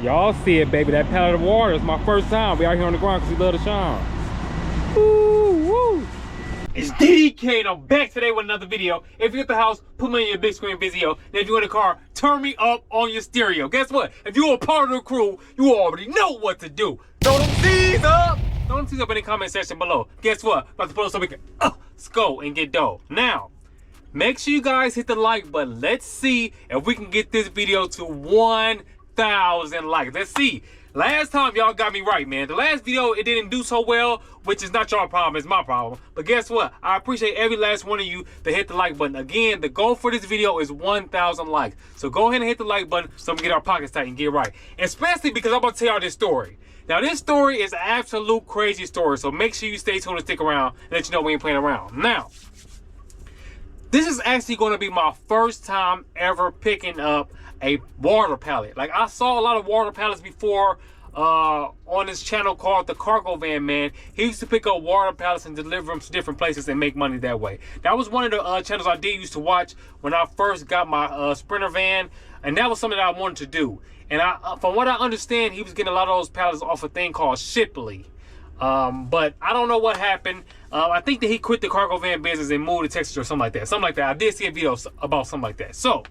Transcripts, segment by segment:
Y'all see it, baby. That pallet of water is my first time. We out here on the ground because we love the shine. Woo, woo. It's DDK and I'm back today with another video. If you're at the house, put me in your big screen video. And if you're in the car, turn me up on your stereo. Guess what? If you're a part of the crew, you already know what to do. Throw them C's up! Throw them C's up in the comment section below. Guess what? About to put so we can go and get dough. Now, make sure you guys hit the like button. Let's see if we can get this video to 1,000 likes. Let's see. Last time y'all got me right, man. The last video, it didn't do so well, which is not your problem, it's my problem. But guess what? I appreciate every last one of you that hit the like button. Again, the goal for this video is 1,000 likes. So go ahead and hit the like button so we can get our pockets tight and get right. Especially because I'm about to tell y'all this story. Now, this story is an absolute crazy story, so make sure you stay tuned and stick around and let you know we ain't playing around. Now, this is actually going to be my first time ever picking up a water pallet. Like, I saw a lot of water pallets before on this channel called The Cargo Van Man. He used to pick up water pallets and deliver them to different places and make money that way. That was one of the channels I did used to watch when I first got my Sprinter van, and that was something that I wanted to do. And from what I understand, he was getting a lot of those pallets off a thing called Shipt. But I don't know what happened. I think that he quit the cargo van business and moved to Texas or something like that. Something like that. I did see a video about something like that. So,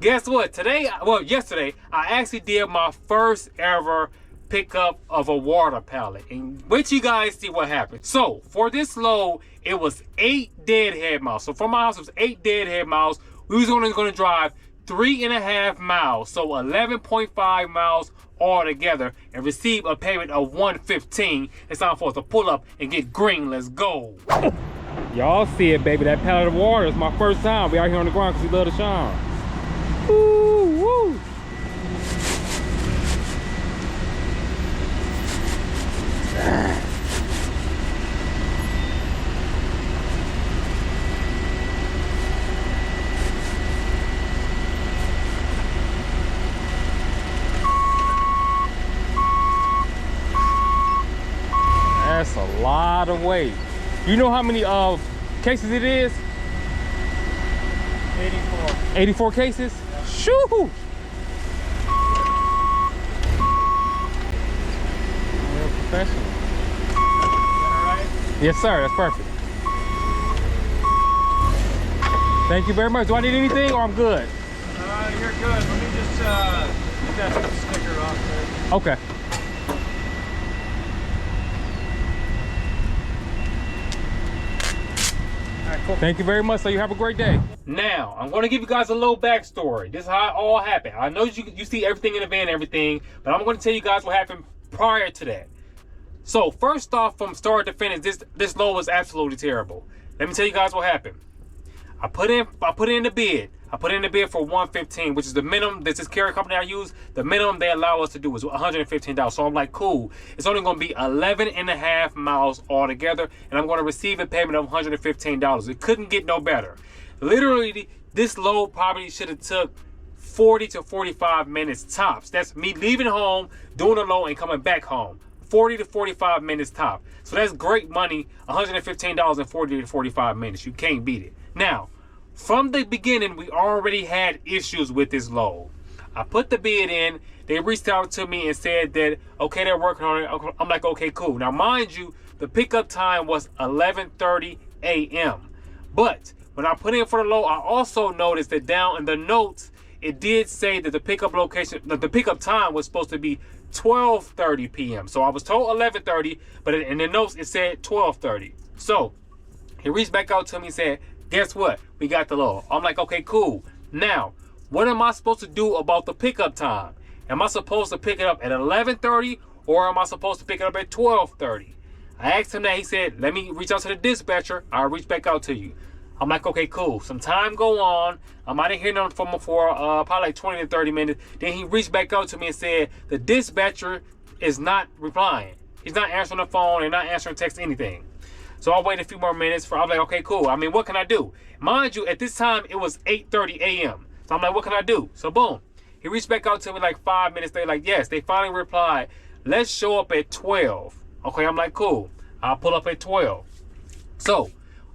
guess what? Yesterday, I actually did my first ever pickup of a water pallet. And wait till you guys see what happened. So, for this load, it was 8 deadhead miles. So, from my house, it was 8 deadhead miles. We was only going to drive 3.5 miles. So, 11.5 miles all together and receive a payment of $115. It's time for us to pull up and get green. Let's go. Y'all see it, baby. That pallet of water is my first time. We out here on the ground because we love the shine. Woo, woo. That's a lot of weight. You know how many cases it is? 84. 84 cases? Yeah. Shoo! Real professional. Is that all right? Yes, sir. That's perfect. Thank you very much. Do I need anything or I'm good? You're good. Let me just get that sticker off there. Okay. Cool. Thank you very much. So you have a great day. Now, I'm going to give you guys a little backstory. This is how it all happened. I know you see everything in the van and everything, but I'm going to tell you guys what happened prior to that. So, first off, from start to finish, this load was absolutely terrible. Let me tell you guys what happened. I put in the bid. I put in the bid for $115, which is the minimum. This carrier company I use. The minimum they allow us to do is $115. So I'm like, cool. It's only going to be 11.5 miles altogether, and I'm going to receive a payment of $115. It couldn't get no better. Literally, this load probably should have took 40 to 45 minutes tops. That's me leaving home, doing the load, and coming back home. 40 to 45 minutes top. So that's great money. $115 in 40 to 45 minutes. You can't beat it. Now, from the beginning, we already had issues with this load. I put the bid in. They reached out to me and said that, okay, they're working on it. I'm like, okay, cool. Now, mind you, the pickup time was 11:30 a.m. But when I put in for the load, I also noticed that down in the notes, it did say that the pickup location, the pickup time was supposed to be 12:30 p.m. So I was told 11:30, but in the notes, it said 12:30. So he reached back out to me and said, guess what? We got the load. I'm like, okay, cool. Now, what am I supposed to do about the pickup time? Am I supposed to pick it up at 11:30 or am I supposed to pick it up at 12:30? I asked him that. He said, let me reach out to the dispatcher. I'll reach back out to you. I'm like, okay, cool. Some time go on. I didn't hear nothing from him for probably like 20 to 30 minutes. Then he reached back out to me and said, the dispatcher is not replying. He's not answering the phone and not answering text, anything. So I waited a few more minutes. I'm like, okay, cool. I mean, what can I do? Mind you, at this time, it was 8:30 a.m. So I'm like, what can I do? So boom. He reached back out to me like 5 minutes. They're like, yes. They finally replied, let's show up at 12. Okay, I'm like, cool. I'll pull up at 12. So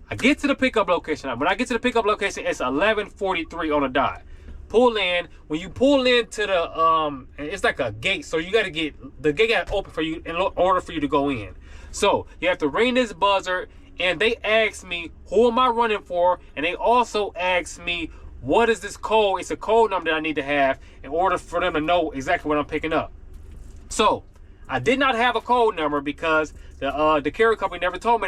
I get to the pickup location. When I get to the pickup location, it's 11:43 on the dot. pull in. When you pull into the it's like a gate, so you got to get the gate got open for you in order for you to go in. So you have to ring this buzzer, and they ask me who am I running for, and they also ask me what is this code. It's a code number that I need to have in order for them to know exactly what I'm picking up. So I did not have a code number because the carrier company never told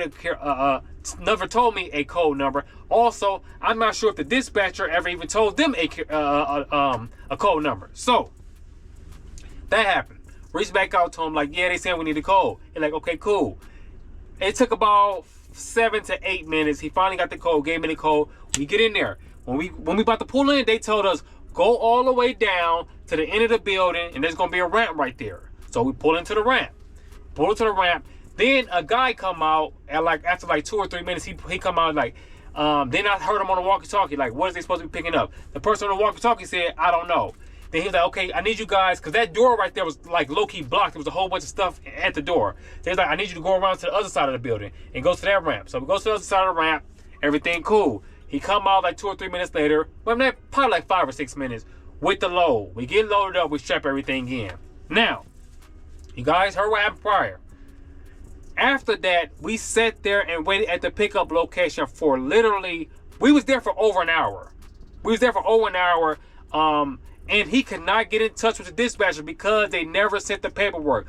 me a code number. Also, I'm not sure if the dispatcher ever even told them a code number. So that happened. Reached back out to them like, yeah, they saying we need a code. They're like, okay, cool. It took about 7 to 8 minutes. He finally got the code, gave me the code. We get in there. When we about to pull in, they told us go all the way down to the end of the building, and there's gonna be a ramp right there. So we pull into the ramp. Then a guy come out at after 2 or 3 minutes. He come out like, then I heard him on the walkie-talkie like, what is they supposed to be picking up? The person on the walkie-talkie said, I don't know. Then he was like, okay, I need you guys, because that door right there was like low-key blocked. There was a whole bunch of stuff at the door. So he's like, I need you to go around to the other side of the building and go to that ramp. So we go to the other side of the ramp. Everything cool. He come out like 2 or 3 minutes later. Well, probably like 5 or 6 minutes with the load. We get loaded up. We strap everything in. Now, you guys heard what happened prior. After that, we sat there and waited at the pickup location for literally, we was there for over an hour. And he could not get in touch with the dispatcher because they never sent the paperwork.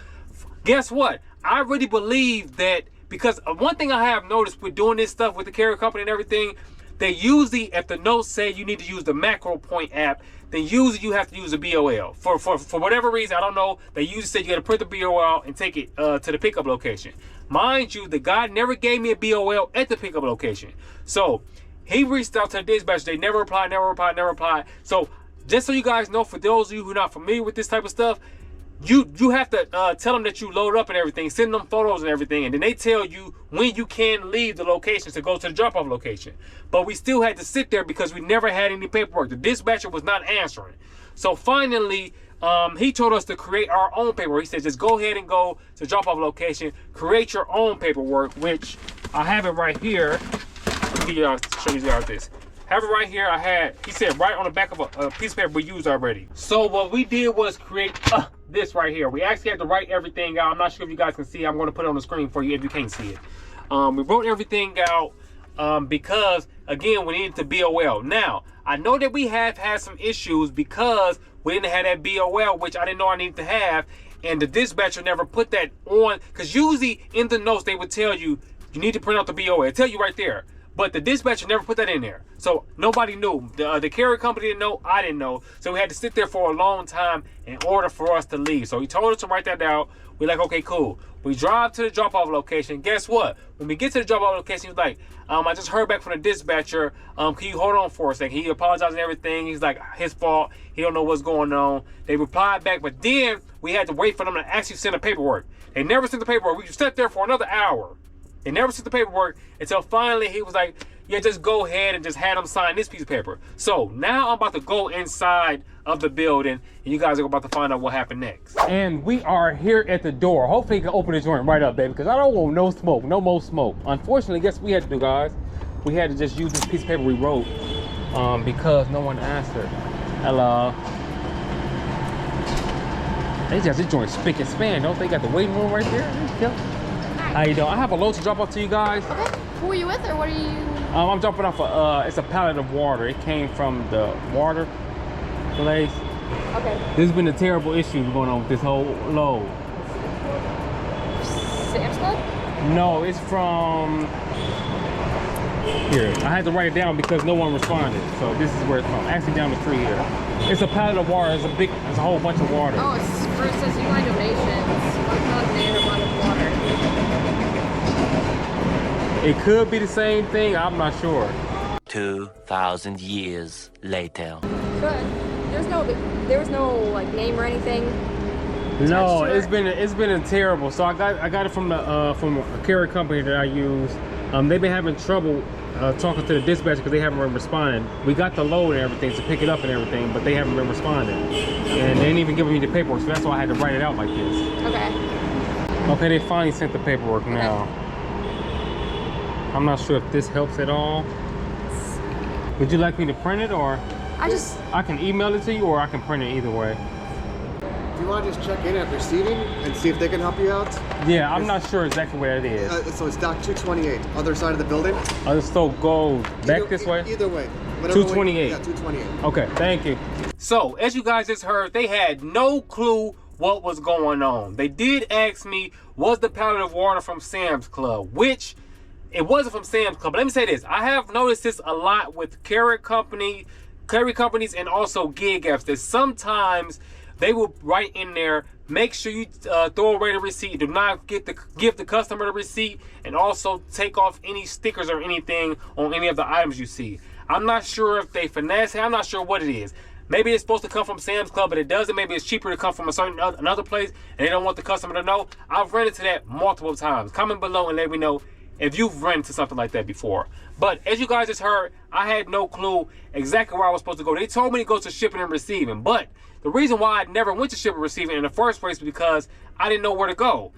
Guess what? I really believe that, because one thing I have noticed with doing this stuff with the carrier company and everything, they usually, if the notes say you need to use the Macro Point app, then usually you have to use a BOL. For whatever reason, I don't know, they usually say you got to print the BOL and take it to the pickup location. Mind you, the guy never gave me a BOL at the pickup location. So he reached out to the dispatcher. They never replied. So just so you guys know, for those of you who are not familiar with this type of stuff, you have to tell them that you load up and everything, send them photos and everything, and then they tell you when you can leave the location to go to the drop-off location. But we still had to sit there because we never had any paperwork. The dispatcher was not answering. So finally, he told us to create our own paperwork. He said, just go ahead and go to the drop-off location, create your own paperwork, which I have it right here. Let me show you guys this. Have it right here. He said right on the back of a piece of paper we used already. So what we did was create this right here. We actually had to write everything out. I'm not sure if you guys can see it. I'm going to put it on the screen for you if you can't see it. We wrote everything out because, again, we needed the BOL. Now, I know that we have had some issues because we didn't have that BOL, which I didn't know I needed to have, and the dispatcher never put that on, because usually in the notes they would tell you, you need to print out the BOL. It'll tell you right there. But the dispatcher never put that in there. So nobody knew. The carrier company didn't know. I didn't know. So we had to sit there for a long time in order for us to leave. So he told us to write that down. We're like, okay, cool. We drive to the drop-off location. Guess what? When we get to the drop-off location, he was like, I just heard back from the dispatcher. Can you hold on for a second? He apologized and everything. He's like, his fault. He don't know what's going on. They replied back, but then we had to wait for them to actually send the paperwork. They never sent the paperwork. We sat there for another hour. They never sent the paperwork until finally he was like, yeah, just go ahead and just have them sign this piece of paper. So now I'm about to go inside of the building, and you guys are about to find out what happened next. And we are here at the door. Hopefully you can open the joint right up, baby, because I don't want no smoke, no more smoke. Unfortunately, guess what we had to do, guys? We had to just use this piece of paper we wrote because no one answered. Hello. They just this joint spick and span, don't they? Got the waiting room right there. How you doing? I have a load to drop off to you guys. Okay. Who are you with, or what are you? I'm dropping off it's a pallet of water. It came from the water place. Okay. There's been a terrible issue going on with this whole load. Sam's Club? No, it's from here. I had to write it down because no one responded. So this is where it's from. Actually down the street here. It's a pallet of water. It's a whole bunch of water. Oh, it's for says you want donations. One container, one of water. It could be the same thing. I'm not sure. 2,000 years later. Good. There was no like name or anything. No, it's been terrible. So I got it from a carrier company that I use. They've been having trouble talking to the dispatcher because they haven't been responding. We got the load and everything to pick it up and everything, but they haven't been responding. And they didn't even give me the paperwork, so that's why I had to write it out like this. Okay. Okay, they finally sent the paperwork now. I'm not sure if this helps at all. Would you like me to print it or? I can email it to you or I can print it either way. Do you want to just check in at receiving and see if they can help you out? Yeah, I'm not sure exactly where it is. So it's dock 228, other side of the building. So go back this way? Either way. 228. Yeah, 228. Okay, thank you. So, as you guys just heard, they had no clue what was going on. They did ask me, was the pallet of water from Sam's Club? Which, it wasn't from Sam's Club. But let me say this. I have noticed this a lot with carrier companies and also gig apps, that sometimes they will write in there, make sure you throw away the receipt. Do not give the customer the receipt, and also take off any stickers or anything on any of the items you see. I'm not sure if they finesse it. I'm not sure what it is. Maybe it's supposed to come from Sam's Club, but it doesn't. Maybe it's cheaper to come from another place, and they don't want the customer to know. I've run into that multiple times. Comment below and let me know if you've run into something like that before. But as you guys just heard, I had no clue exactly where I was supposed to go. They told me to go to shipping and receiving, but the reason why I never went to shipping and receiving in the first place was because I didn't know where to go.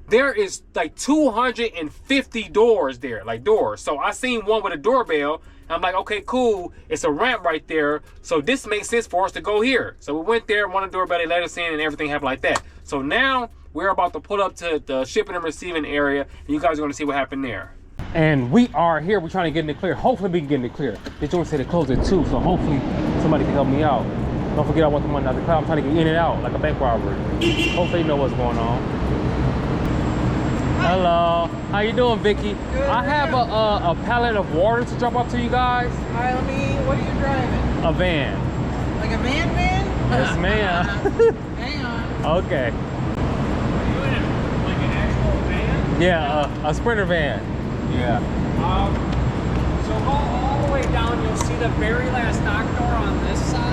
There is like 250 doors there, like doors. So I seen one with a doorbell. I'm like, okay, cool. It's a ramp right there. So this makes sense for us to go here. So we went there, won a doorbell, they let us in, and everything happened like that. So now we're about to pull up to the shipping and receiving area, and you guys are going to see what happened there. And we are here. We're trying to get in the clear. Hopefully we can get in the clear. They told me to close at 2, so hopefully somebody can help me out. Don't forget I want the money out of the cloud. I'm trying to get in and out like a bank robbery. Hopefully you know what's going on. Hello, how you doing, Vicky? Good. I have a pallet of water to drop off to you guys. All right, what are you driving? A van. Like a van? Yes, ma'am. Hang on. Okay. Are you in like an actual van? Yeah, a Sprinter van. Yeah. So go all the way down. You'll see the very last dock door on this side.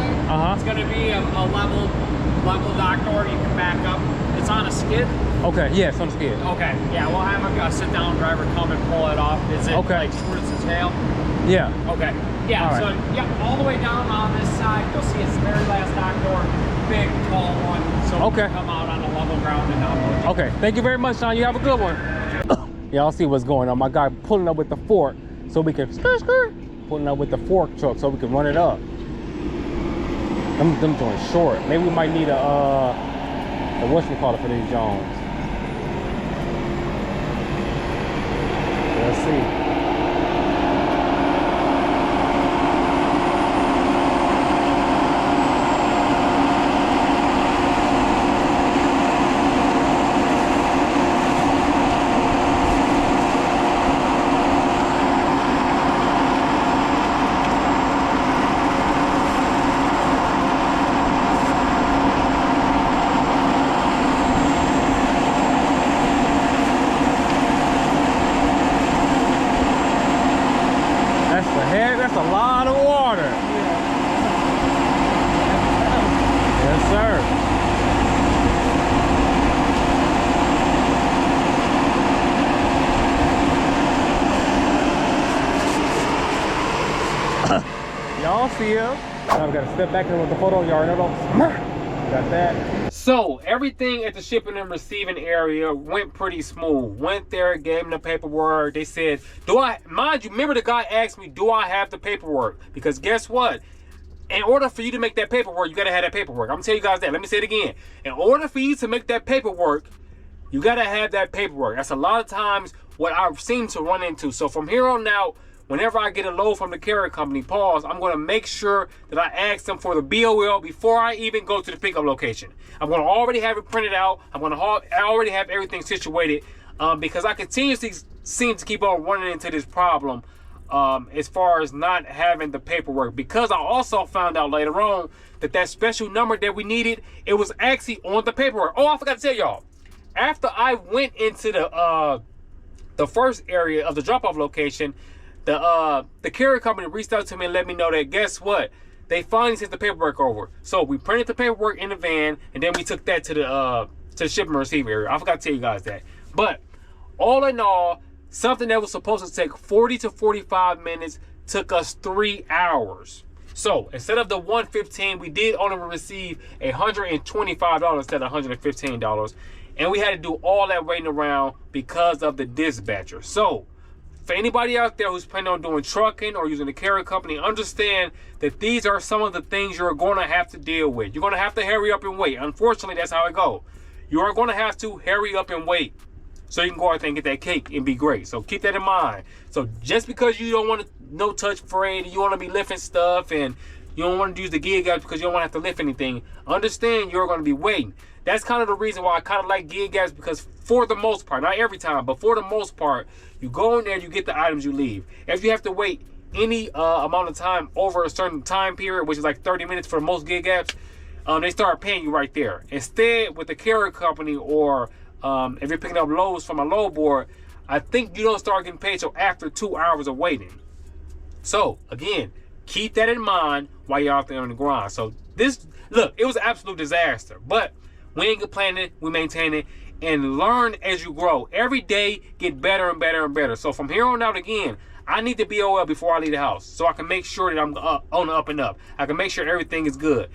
It's going to be a level dock door. You can back up. It's on a skid. Okay, yes, on the skid. Okay, yeah, we'll have a sit-down driver come and pull it off. Is it like towards the tail? Yeah. Okay. Yeah, all right. So yeah, all the way down on this side, you'll see it's the very last dock door, big, tall one. So we can come out on a level ground and download. Okay, thank you very much, Sean. You have a good one. Y'all see what's going on. My guy pulling up with the fork so we can pulling up with the fork truck so we can run it up. Them joints short. Maybe we might need whatchamacallit for these Jones. Let's see. That's a lot of water. Yes, sir. Y'all see him? Now we gotta step back in with the photo yard. Got that. So everything at the shipping and receiving area went pretty smooth. Went there, gave them the paperwork. They said, mind you, remember the guy asked me, do I have the paperwork? Because guess what? In order for you to make that paperwork, you gotta have that paperwork. I'm gonna tell you guys that. Let me say it again. In order for you to make that paperwork, you gotta have that paperwork. That's a lot of times what I seem to run into. So from here on out, whenever I get a load from the carrier company, I'm going to make sure that I ask them for the BOL before I even go to the pickup location. I'm going to already have it printed out. I already have everything situated because I continuously seem to keep on running into this problem as far as not having the paperwork. Because I also found out later on that special number that we needed, it was actually on the paperwork. Oh, I forgot to tell y'all. After I went into the first area of the drop-off location, the carrier company reached out to me and let me know that guess what? They finally sent the paperwork over. So we printed the paperwork in the van and then we took that to the shipping and receive area. I forgot to tell you guys that. But all in all, something that was supposed to take 40 to 45 minutes took us 3 hours. So instead of the $115, we did only receive $125 instead of $115. And we had to do all that waiting around because of the dispatcher. So for anybody out there who's planning on doing trucking or using a carrier company, understand that these are some of the things you're going to have to deal with. You're going to have to hurry up and wait. Unfortunately, that's how it goes. You are going to have to hurry up and wait so you can go out there and get that cake and be great. So keep that in mind. So just because you don't want to no touch parade, you want to be lifting stuff, and you don't want to use the gig apps because you don't want to have to lift anything, understand you're going to be waiting. That's kind of the reason why I kind of like gig apps, because for the most part, not every time, but for the most part, you go in there, you get the items, you leave. If you have to wait any amount of time over a certain time period, which is like 30 minutes for most gig apps, they start paying you right there. Instead, with the carrier company, or if you're picking up loads from a load board, I think you don't start getting paid till after 2 hours of waiting. So again, keep that in mind while you're out there on the grind. So this, look, it was an absolute disaster, but we ain't complaining, we maintain it, and learn as you grow. Every day, get better and better and better. So from here on out, again, I need the BOL before I leave the house, so I can make sure that I'm on the up and up. I can make sure everything is good.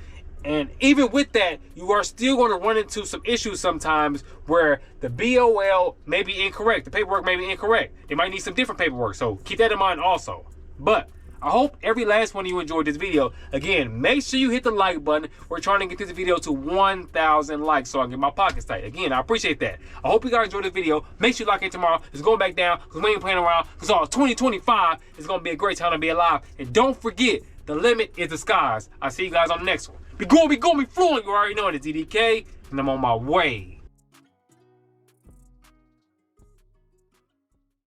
And even with that, you are still going to run into some issues sometimes where the BOL may be incorrect. The paperwork may be incorrect. They might need some different paperwork, so keep that in mind also. But I hope every last one of you enjoyed this video. Again, make sure you hit the like button. We're trying to get this video to 1,000 likes so I can get my pockets tight. Again, I appreciate that. I hope you guys enjoyed this video. Make sure you lock in tomorrow. It's going back down because we ain't playing around. Because all 2025 is going to be a great time to be alive. And don't forget, the limit is the skies. I'll see you guys on the next one. Be going, be fluent. You already know it. It's EDK, and I'm on my way.